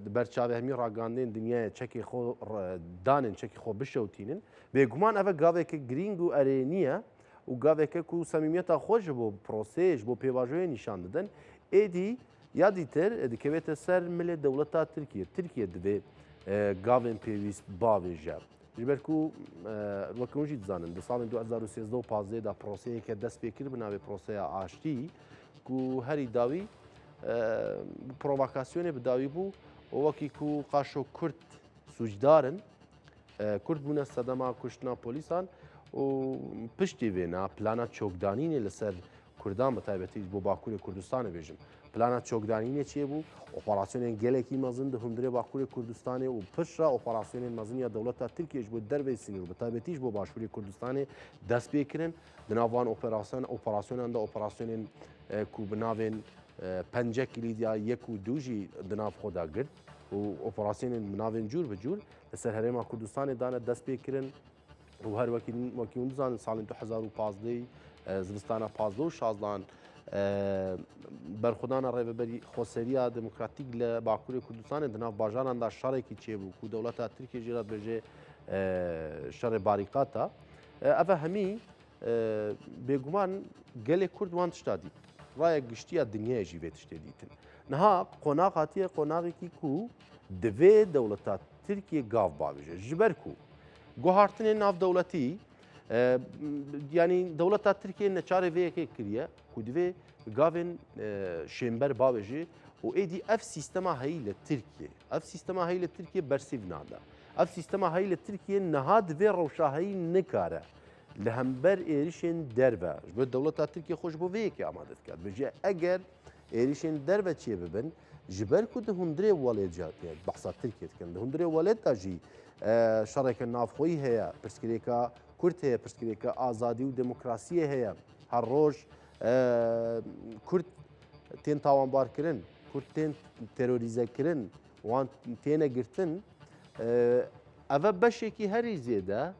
bi ber çavê hemî ragandên dinyayê çekê xwe danên çekê xwe bişewtînin bêguman ev gaveke girîng û erênî ye û gaveke ku samîmiyeta xwe ji bo proseyê ji bo pêvajoyê nîşan didin êdî ya dîtir dikevête ser milê dewleta Tirkiye Tirkiye divê gavên pêwîst bavêje ji ber ku wek hûn jî dizanin di salên 2013 û 15 da proseyeke dest pê kir bi navê proseya aştî ku herî dawî provokasyonê bi dawî bû û wekî ku qaşo Kurd sûcdarin Kurd bûne sedema kuştina polîsan û piştî vê na plana çokdanînê li ser Kurdan bi taybetî bo Bakurê Kurdistanê bêjim. Plana çokdanînê çê bû operasyonên gelekî mezin di hundirê Bakurê Kurdistanê û pişra operasyonên mezin ya dewleta Tirkiye ji bo dervê Sinûr bi taybetî ji bo Başûrê Kurdistanê dest pê kirin. Di nav van operasyonan de operasyonên ku bi navên pence kilîdiya yek û du jî di nav xwe da girt û operasyonên bi navên cûr bi cûr li ser Herêma Kurdistanê dane dest pê kirin û her wekî hûn dizanin salên 2015 zivistana 15 û 16 berxwedana rêveberî xweseriya demokratîk li Bakurê Kurdistanê di nav bajaran da şerekî çêbû ku dewleta Tirkiye jî re dibêje şerê barîqata ev hemî bêguman gelê Kurd wan tişta dît. Rayek giştiya dinyayê jî vê tiştê dîtin. Niha qonak hatiye qonaqekî ku divê dewleta Tirkiye gav babêje ji ber ku guhartinên navdewletî yanî dewleta Tirkiye neçarê vê yekê kiriye ku divê gavên şêmber babêjî û êdî ev sîstema heyî li Tirkiye. Ev sîstema heyî li Tirkiye bersîv nada. Ev sîstema heyî li Tirkiye niha divê rewşaheyî nikare. Li hember êrişên derve ji bo dewleta Tirkiye xwe ji bo vê yekê amade dike. Dibêje eger êrişên derve çê bibin ji ber ku di hundirê welêt behsa Tirkiye dikin. Di hundirê welêt da jî şerekên navxweyî heye, pirsgirêka Kurd heye, pirsgirêka azadî û demokrasiyê heye. Her roj Kurd tên tawanbarkirin, Kurd tên terorîzekirin, wan têne girtin ev e beşekî herî zêde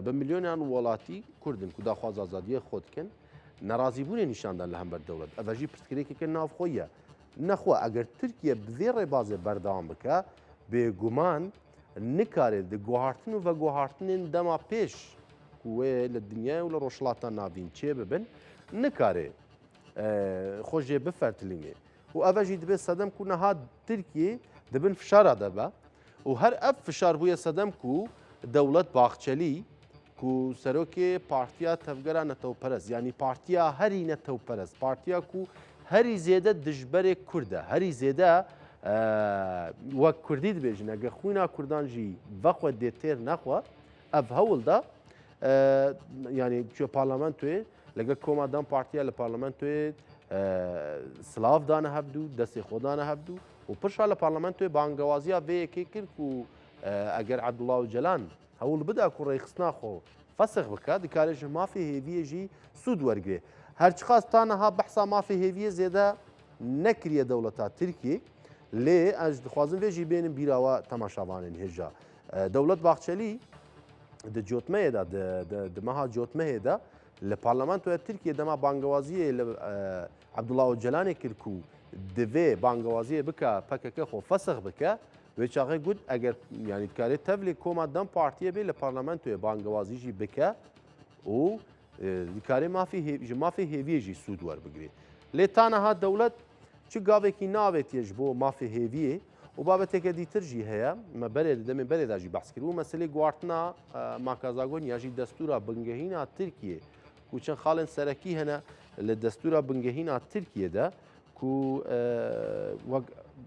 bi milyonan welatî Kurdin ku daxwaz azadiyê xwe dikin nerazîbûnê nîşandan li hember dewlet. Ev jî pirsgirêkeke navxwe ye. Nexwe eger Tirkiye bi vê rêbazê berdewam bike bêguman nikare di guhartin û veguhartinên dema pêş ku wê li dinyayê û li rojhilata navîn çê bibin nikare xwe jê bifertilînê. û ev jî dibe sedem ku niha Tirkiye dibin fişara de be û her ev fişar bûye sedem ku dewlet baxçelî ku serokê partiya tevgera netewperest yanî partiya herî netewperest partiya ku herî zêde dijberê Kurd e herî zêde wek Kurdî dibêjin eger xwîna Kurdan jî vexwe dê têr nexwe ev hewl da yanî çi parlamentoyê لەگە کۆمادان پارتیا لە پارلەمانتۆی سلااف دانە هەبدوو دەستی خۆدانە هەبدوو و پرشا لە پارلەمانتۆی بانگەوازیە بەیەکێ کرد و ئەگەر عەبدوڵڵا و جەلان هەوڵ بدا کو ڕێخستنا خۆ فەسخ بکە دکارێژ مافی هێویەژی سوود وەرگێ هەرچ خاستانەها بەحسا مافی هێویە زێدە نەکریە دەوڵەتا ترکی لێ ئەش دخوازم وێژی بێنم بیراوە تەماشاوانن هێژا دەوڵەت باخچەلی جۆتمەیەدا دمەها جۆتمەهێدا لە پارلەمانتۆە ترکیە دەما بانگەوازیە لە عەبدوڵڵا و جەلانێ کرد و divê bangewaziyê bike PKK xwe fesex bike wê çaxê got eger yanî dikarê tevlê koma dem partiyê bê li parlamentoyê bangewazî jî bike û dikarê ji mafê hêviyê jî sûd werbigirê. Lê taneha dewlet çi gavekî navêtiye ji bo mafê hêviyê û babeteke dîtir jî heye me berê li demê berê de jî behs kir û meselê guhartina makazagoniya jî destûra bingehîna Tirkiye û çend xalên serekî hene li destûra bingehîna Tirkiye de ku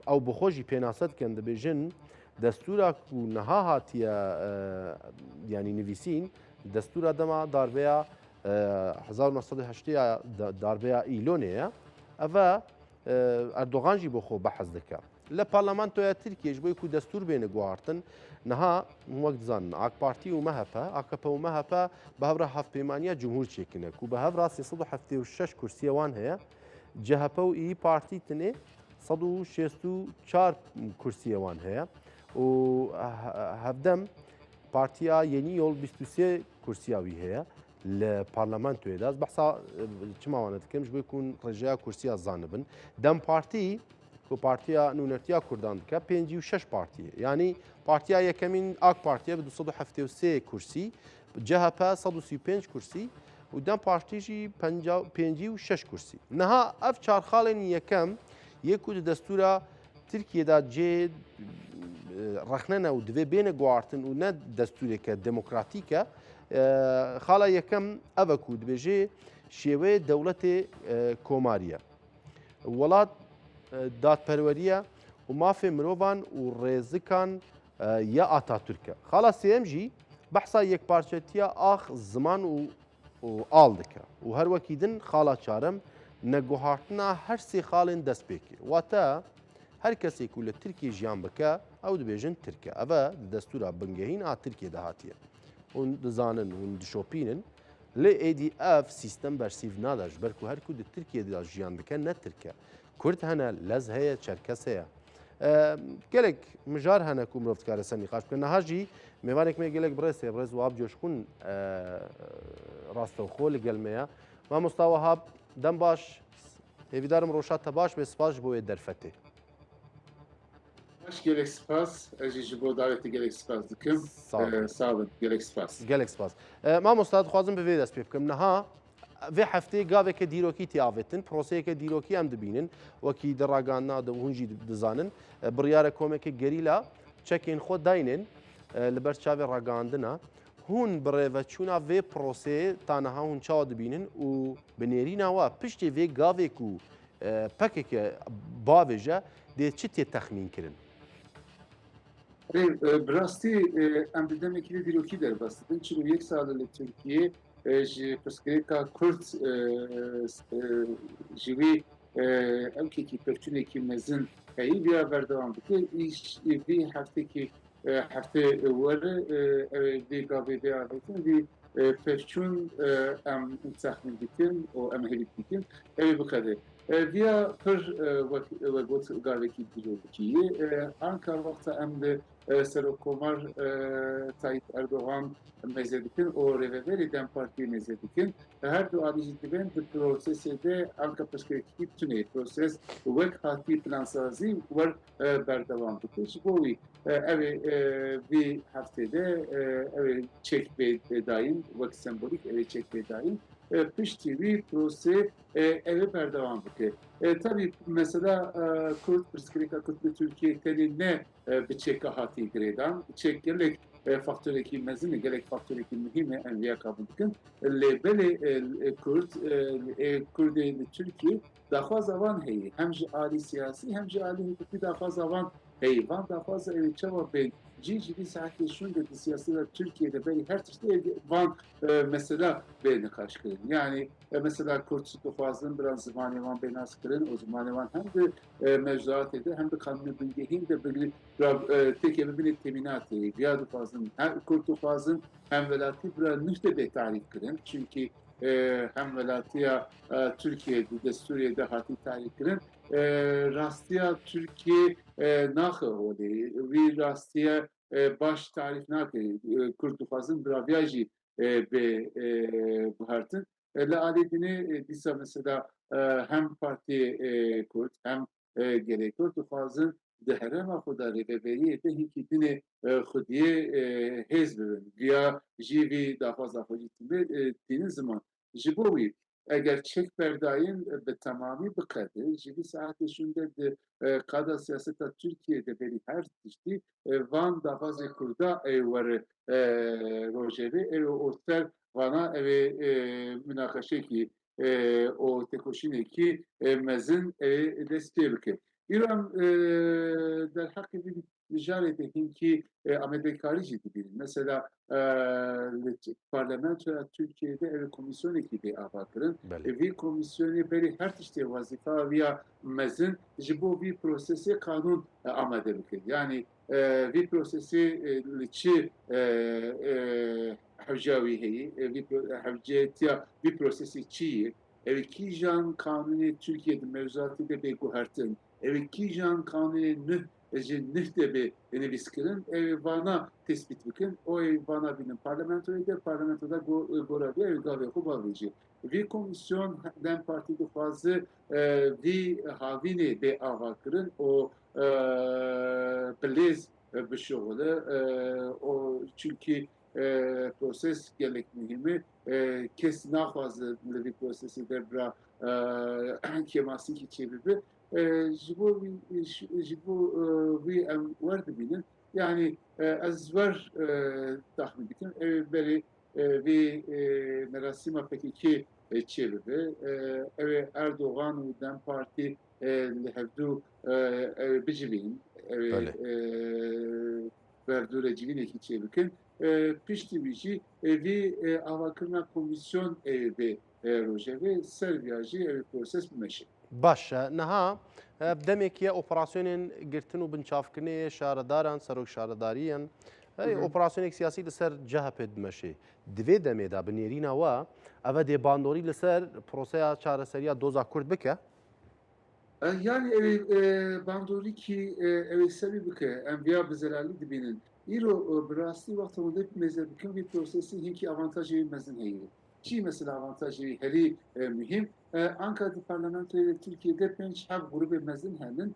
ew bi xwe jî pênase dikin dibêjin destûra ku niha hatiye yanî nivîsîn destûra dema darbeya 1980 darbeya îlonê ye ev Erdogan jî bi xwe behez dike. Li parlamentoya Tirkiye ji bo ku destûr bêne guhartin niha wek dizanin AK Partî û MHP AKP û MHP bi hevra hevpêmaniya cumhur çêkine ku bi hevra 376 kursiya wan heye CHP û İYİ Partî tinê 164 kursiya wan heye û hevdem Partiya Yenî Yol 23 kursiya wî heye li parlamentoyê de ez behsa çima wan dikim ji bo ku rejeya kursiya zanibin Dem Partî ku Partiya Nûnertiya Kurdan dike 56 partiye yanî Partiya yekemîn AK Partiye bi 273 kursî CHP 135 kursî û Dem Partî jî 56 kursî. Niha ev çarxalên yekem yê ku di destûra Tirkiye da cê rexnene û divê bêne guhartin û ne destûreke demokratîk e xala yekem ev e ku dibêjê şêweyê dewletê komarî ye. وڵات دادپەروەریە و مافێ مرۆڤان و ڕێزکان یا ئاتاتورکە خاڵا سێمژی بەحسا یەکپارچەتیە ئاخ زمان و ئاڵ دکە و هەروەکی دن خاڵا چارەم نەگوهاتنا هەر سێ خاڵێن دەست پێکێ واتە هەر کەسێک و لە ترکی ژیان بکە ئەو دەبێژن ترکە ئەvە دەستورە بنگەهین ئا ترکێ دەهاتیە hûn dizanin hûn dişopînin lê ADF sîstem bersîv nada ji ber ku her ku di Tirkiyeyê de jiyan dike ne Tirk e Kurd hene lez heye Çerkes heye gelek mijar hene ku mirov dikare ser nîqaş bikin niha jî mêvanek me gelek birêz heye birêz wahab coşkûn rastexo li gel me ye mamosta wahab dem baş hêvîdarim roşa te baş ve spas ji bo wê derfetê Gelek spas, ez ji bo davetê gelek spas dikim. Sağ olun, gelek spas. Gelek spas. Mamosta dixwazim bi vê dest pê bikim niha vê heftê gaveke dîrokî tê avêtin proseyeke dîrokî em dibînin wekî di raganna de hûn jî dizanin biryara komekê gerîla çekên xwe dayînin li ber çavê ragandina hûn bi rêveçûna vê proseyê ta niha hûn çawa dibînin û bi nêrîna we piştî vê gavê ku pekeke bavê je dê çi tê texmîn kirin Birastî em di demekî vê dîrokî derbasdin çilo yek sal li Tirkiye ji pirsgirêka Kurd ji wê ewkekî pevçûnekî mezin heyî vêya berdewam dike vê heftekî hefte were vê gavê vê avêtin vê pevçûn em texmîn dikin û em herîk dikin ew ê bixede via pir got gavekî dîrokî anka wexta em li Serokkomar Tayyip Erdoğan meze dikin û rêveberê Dem Partiyê meze dikin her du alî jî dibin di prosesê de anka piştgirêkî tune proses wek hatî plansazî wer berdewam dike ji bo wî ew ê vê heftê de ew ê çek bê dayîn wek sembolîk ew ê çek bê dayîn piştî wî prosê ew ê berdewam dike tabii mesela Kurd pirsgirêka Kurd li Tirkiyeyê tenê ne bi çeka hatî girêdan çek gelek faktorekî mezin e gelek faktorekî muhîm e em vêya kabul dikin lê belê Kurd Kurdê li Tirkiyê daxwaza wan heye hem ji alî siyasî hem ji alî hukukî daxwaza wan heye van daxwaza ew ê çawa bên cî ji vî saetê şûn de di siyaseta Tirkiyeyê belî her tiştê van mesela bê nîqaş kirin yani mesela Kurd dixwazin biran zimanê wan bê nas kirin û zimanê wan hem di mevzuatê de hem di kanûna bingehîn de têkê bibîne temînatê ya dixwazin hem Kurd dixwazin hem welatî bira nûh de bê tarîf kirin çünkü hem welatiya Tirkiye di destûrê de hatî tarîf kirin rastiya Tirkiye naxe holê wî rastiya baş tarîf nake Kurd dixwazin biraviya jî bê guhertin li alî dinê dîsa mesela hem Partiyê Kurd hem gelek Kurd dixwazin di herêma xwe de rêveberiyê de hinkî dinê xwediyê hêz bibin ya jî vî daxwaza xwe jî tînin ziman ji bo wî eger çek berdayîn bi temamî biqede ji vî saetê şûn de di qada siyaseta Tirkiyeyê berî her tiştî van daxwazê Kurda ew were rojevê ew orter vana ew ê münaqeşekî û têkoşînekî mezin dest pê bike îran derheqê vî mijarê de hinkî amedvekarî jî dibînin mesela li parlamentoya Tirkiyeyê de ev komisyonekî bê ava kirin vî komisyonê berî her tiştê wazîfa vîya mezin ji bo vî prosesê kanûn amade bikin yani vî prosesê li çi hewca wî heyî hewciyetiya vî prosesê çi ye ev kîjan kanûnê Tirkiye di mevzuatê de bê guhertin ev kîjan kanûnê nûh ji nûh de bê nivîskirin ev vana tespît bikin o ev vana bînin parlamentoyê de parlamentoda goraviya ev gavê xwe bavêjî vî komisyon Dem Partî dixwaze vî havînê bê ava kirin û bilêz bişuxile û çünkü proses gelek mühim e kes naxwaze li vî prosesê de bira kemasînkî çêbibe ji bo wî em werdibînin yani ez wer tahmin dikim ew berê vê merasîma PKK çêbibe ew ê Erdoğan û Dem Partî لهردوو بجوین بله بردور جوینێکی چێ بکەن پشتی ویژی وی ئاواکردنا کۆمیسیۆن بێ ڕۆژەوێ سەر ڤیاژی پرۆسس بمەشێ باشە نەها دەمێکیە ئۆپراسسیۆنێن گرتن و بنچافکردنێ شارەداران سەرۆک شارەداریان ئۆپراسسیۆنێک سیاسی لەسەر جەها پێ دمەشێ divê demêda bi nêrîna we ev dê bandorî li ser proseya çareseriya doza Kurd bike Yani bandorîkî ew ê serî bike em viya bi zelalî dibînin îro bi rastî wexta hûn dê mêze bikin vî prosesî hinkî avantajê wî mezin heye çi mesela avantajê wî herî mühim anka di parlamentoya Tirkiyeyê de pênc hev grûpê mezin henin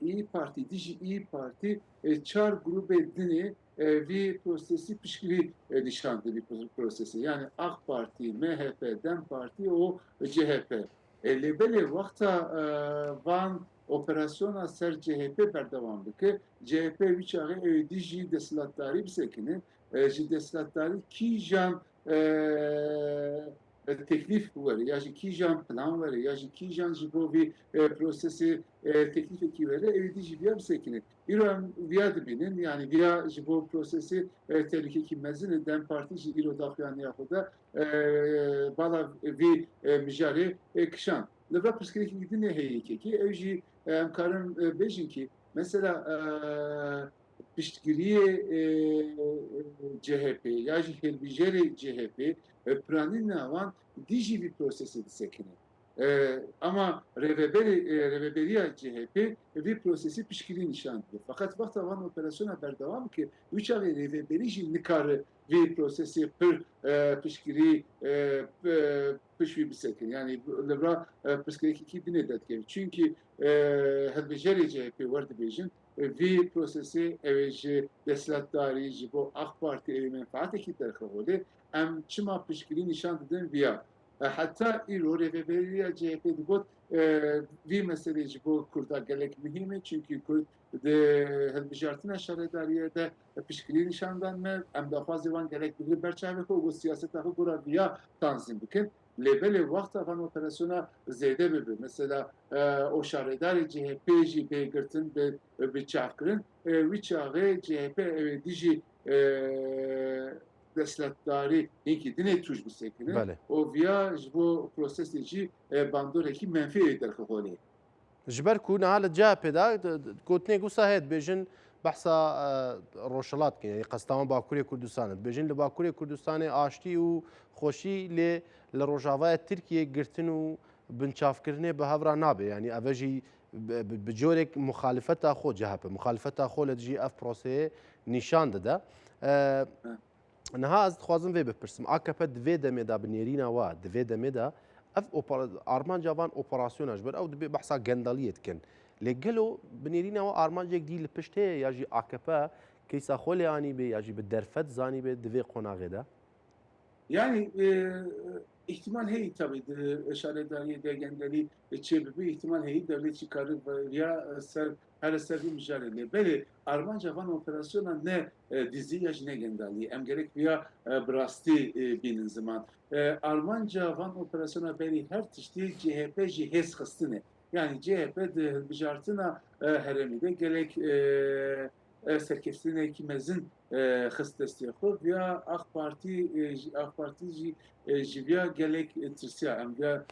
İYİ Parti dijî İYİ Parti çar grûpê dinê vî prosesî piştgirî nîşan di vî prosesê yani AK Parti, MHP, Dem Parti û CHP lêbelê wexta van operasyona ser CHP berdewam bike CHP wî çaxê ew dijî desthilatdarî bisekine ji desthilatdarî kîjan teklif were ya ji kîjan plan were ya ji kîjan ji bo vî prosesê teklifekî were ew dijî viya bisekine îro em viya dibînin yani viya ji bo prosesê tehlikekî mezin e Dem Partî jî îro daxuyaniya xwe de bala vî mijarê kişan li vir pirsgirêkî dinê heye yekekî ew jî em karin bêjin ki mesela piştgiriyê CHP ya jî hilbijarê CHP planîna wan dijî vî prosesê disekine ama rêveberiya CHP vî prosesî piştgirî nîşan dide fakat wexta van operasyona berdewam bike wî çavê rêveberî jî nikare vî prosesê pir piştgirî piş vî bisekin yani li vir pirsgirêkî dinê derkeve çünkü hilbijarê CHP werdibêjin vî prosesê ew ê ji desthilatdarî ji bo AK Parti ew ê menfaatekî derxeholê em çima piştgirî nîşan didin viya heta îro rêveberiya CHP digot vî meselê ji bo Kurda gelek mühim e çünkü Kurd di hilbijartina şaredariyê de piştgirî nîşan dan me em daxwazê wan gelek bigire berçavê xwe û siyaseta xwe gora viya tanzîm bikin lêbelê wexta van operasyona zêde bibe mesela o şaredarê CHP jî bêgirtin bi çavkirin wî çaxê CHP ew ê dijî desthilatdarî hinkî dinê tûj bisekine û viya ji bo prosesê jî bandorekî menfî derxeholê ji ber ku niha li CHP de gotinê wisa heye dibêjin behsa roşelat kirin yani qesdama Bakurê Kurdistanê dibêjin li Bakurê Kurdistanê aştî û xweşî lê li rojavaya Tirkiyeyê girtin û binçavkirinê bi hevra nabe yani ev jî bi corek muxalifeta xwe CHP muxalifeta xwe li dijî ev proseyê nîşan dide niha ez dixwazim vê bipirsim AKP divê demê de bi nêrîna we divê demê de ev armanca van operasyona ji ber ew dibê behsa gendaliyê dikin lê gelo bi nêrîna we armancek dî li pişt heye ya jî AKP keysa xwe lê anî bê ya jî bi derfet zanî bê divê qonaxê de yani ihtimal heye tabii şaredariyê de gendelî çêbibî ihtimal heye devlet çıkarır ya ser her ser bir mücadele. Belli Armanca van operasyona ne dizi ya ne gendali. Em gerek ya brasti binin zaman. Armanca van operasyona belli her tişti CHP jihes kıstını. Yani CHP de bijartına heremide gerek serkefsine kimezin xistestiye xwe ya AK Parti ji viya gelek tirsiya em ya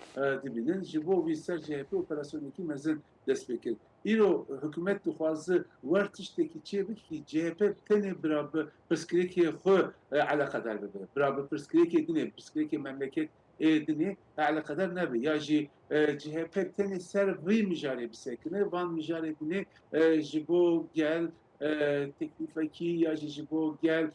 dibînin ji bo vî ser CHP operasyonekî mezin dest pê kir. Îro hikûmet dixwaze wer tiştekî çê bike CHP tenê bira bi pirsgirêkê xwe eleqedar bibe. Bira bi pirsgirêkê dinê, pirsgirêkê memleket dinê eleqedar nebe. Ya jî CHP tenê ser vî mijarê bisekine, van mijarê dinê ji bo gel teklifekî ya jî ji bo gel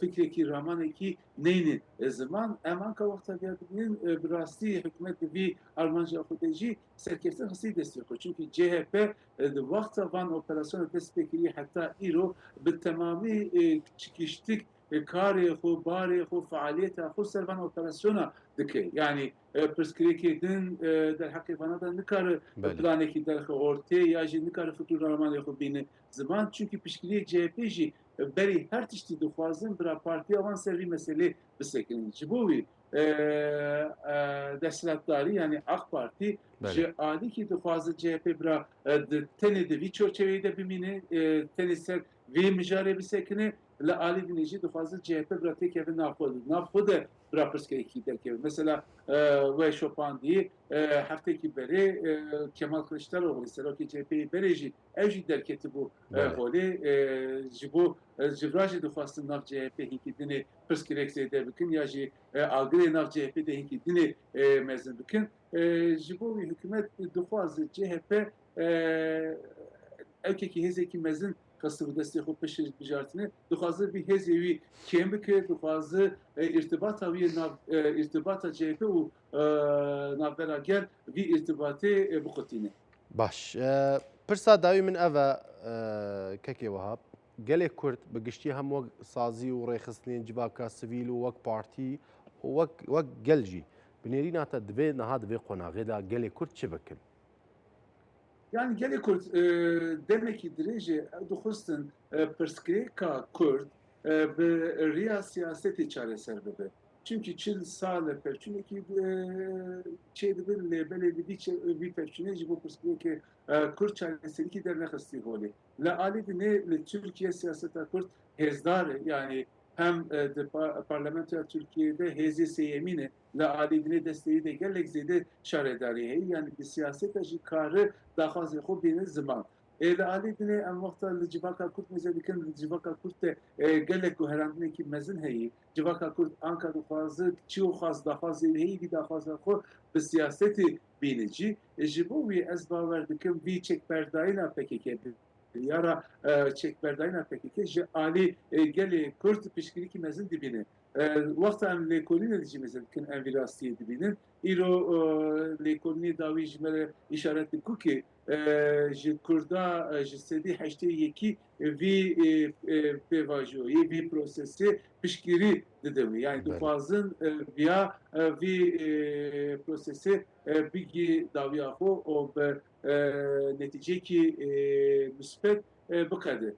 fikrekî ramanekî neynin ziman em anka wexta dibînin bi rastî hikûmet vî armanca xwe jî serkeftin hestî destê xwe çünkü CHP di wexta van operasyona dest pê kiriye heta îro bi temamî çikiştik karê xwe barê xwe faaliyeta xwe ser van operasyona dike yani pirsgirêkê din derheqê vana da nikare planekî derxe ortê ya jî nikare fikir ramanê xwe bîne ziman çünkü piştgiriyê CHP jî berî her tiştî dixwazin bira partiya wan ser vî meselê bisekinin ji bo wî دستلاتداری یعنی AK Parti بله. ji alî ki dixwaze CHP bira tenê di vî çerçeveyê de bimîne tenê ser vê mijarê bisekine li alî din jî dixwaze CHP bira têkeve navxwe de bira pirsgirêkî derkeve. Mesela we şopandî heftekî berê Kemal Kılıçdaroğlu serokê CHP'yê berê jî ew jî derketibû holê ji bo ji jî dixwastin nav CHP hinkî dinê pirsgirêk zêde bikin ya jî agirê nav CHP de hinkî dinê mezin bikin. Ji bo wî hikûmet dixwaze CHP evkekî hêzekî mezin xiste bi destê xwe bijartine dixwaze bir hêzê wî kêm bike, dixwaze irtibata wî nav irtibata CHP û navbera gel vî irtibatê bixwetîne. باش پرسا داوی من ئەڤە کەکێ وهاب gelek Kurd bi giştî hem wek sazî û rêxistinên civaka sivîl û wek partî û wek gel jî bi nêrîna te divê niha divê qonaxê de gelek Kurd çi bikin? Yani gelek Kurd demekî dirêjê ew dixwestin pirsgirêka Kurd bi riya siyasetê çareser bibe. Çünkü çil sal pevçûnekî çê dibin lêbelê dibî vî pevçûnê ji bo pirsgirêkê Kurd çareserîkî dernexistî holê. Li alî dinê li Türkiye siyaseta Kurd hêzdar e yani hem di parlamentoya Türkiye'de hêzê sêyemîn e li alî dinê desteyî de gelek zêde şaredarî heye yani bi siyaseta jî karı daxwazê xwe bîne ziman. Li alî dinê em wexta li civaka Kurd mêze dikin li civaka Kurd de gelek guherandinekî mezin heye. Civaka Kurd anka dixwaze çi û xas daxwazê heye vî daxwaza xwe bi siyasetê bîne cî. Ji bo wî ez bawer dikim vî çekberdayîna PKK yara çekberdayîna PKK ji alî gelê Kurd piştgirîkî mezin dibîne. Wexta em lêkolînê jî mezin dikin em vî rastiyê dibînin. Îro lêkolînê dawî ji me re îşaret diku ki ji Kurda ji sedî heştê yekî vî pêvajoyê vî prosesê piştgirî didin. Yani dixwazin viya vî prosesê bigî dawiya xwe û bi netîcekî müsbet biqede.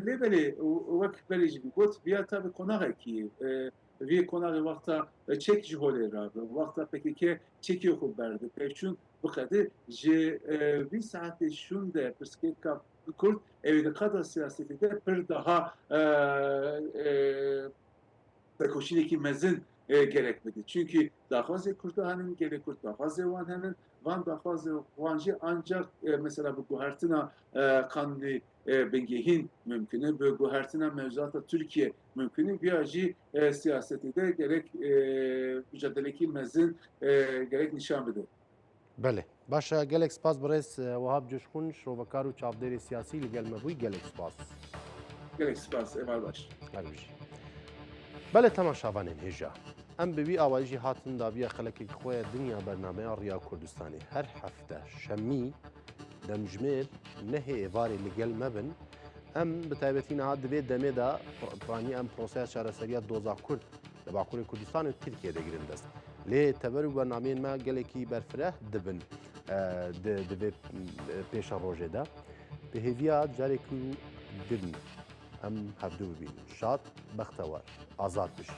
Lêbelê wek berê jî got viya tabi konaxekî vî konaxê wexta çek ji holê rabe. Wexta PKK çekê xwe berde. Pevçûn biqede ji vî saetê şûn de pirsgirêka Kurd ew di qada siyasetê de pir daha sekoşînekî mezin gerek bide. Çünkü daxwazê Kurda henin, gelek Kurd daxwazê wan henin, van daxwazê wan jî ancak mesela bi guhertina kanunê bingehîn mümkün e, bi guhertina mevzuata Türkiye mümkün e, viya jî siyasetê de gerek mücadelekî mezin gerek nîşan bide. Belê. Başa gelek spas bi rêz Wahab Coşkûn şrovekar û çavdêrê siyasî li gel me bûyî gelek spas. Gerek spas emal baş. Elbijî. Belê temaşavanên hêja. Em bi vî awayî jî hatin daviya xelekekî xwe ya dinya bernameya Riya Kurdistanê. Her hefte şemî demjimêr nehê êvarê li gel me bin. Em bi taybetî niha divê demê de ranî em proseya çareseriya doza Kurd li Bakurê Kurdistanê û Tirkiyeyê de girin dest. Lê teber û bernameyên me gelekî berfireh dibin divê pêşa rojê de. Bi hêviya carekî din em hevdû bibînin. Şad, bextewar, azad bişî.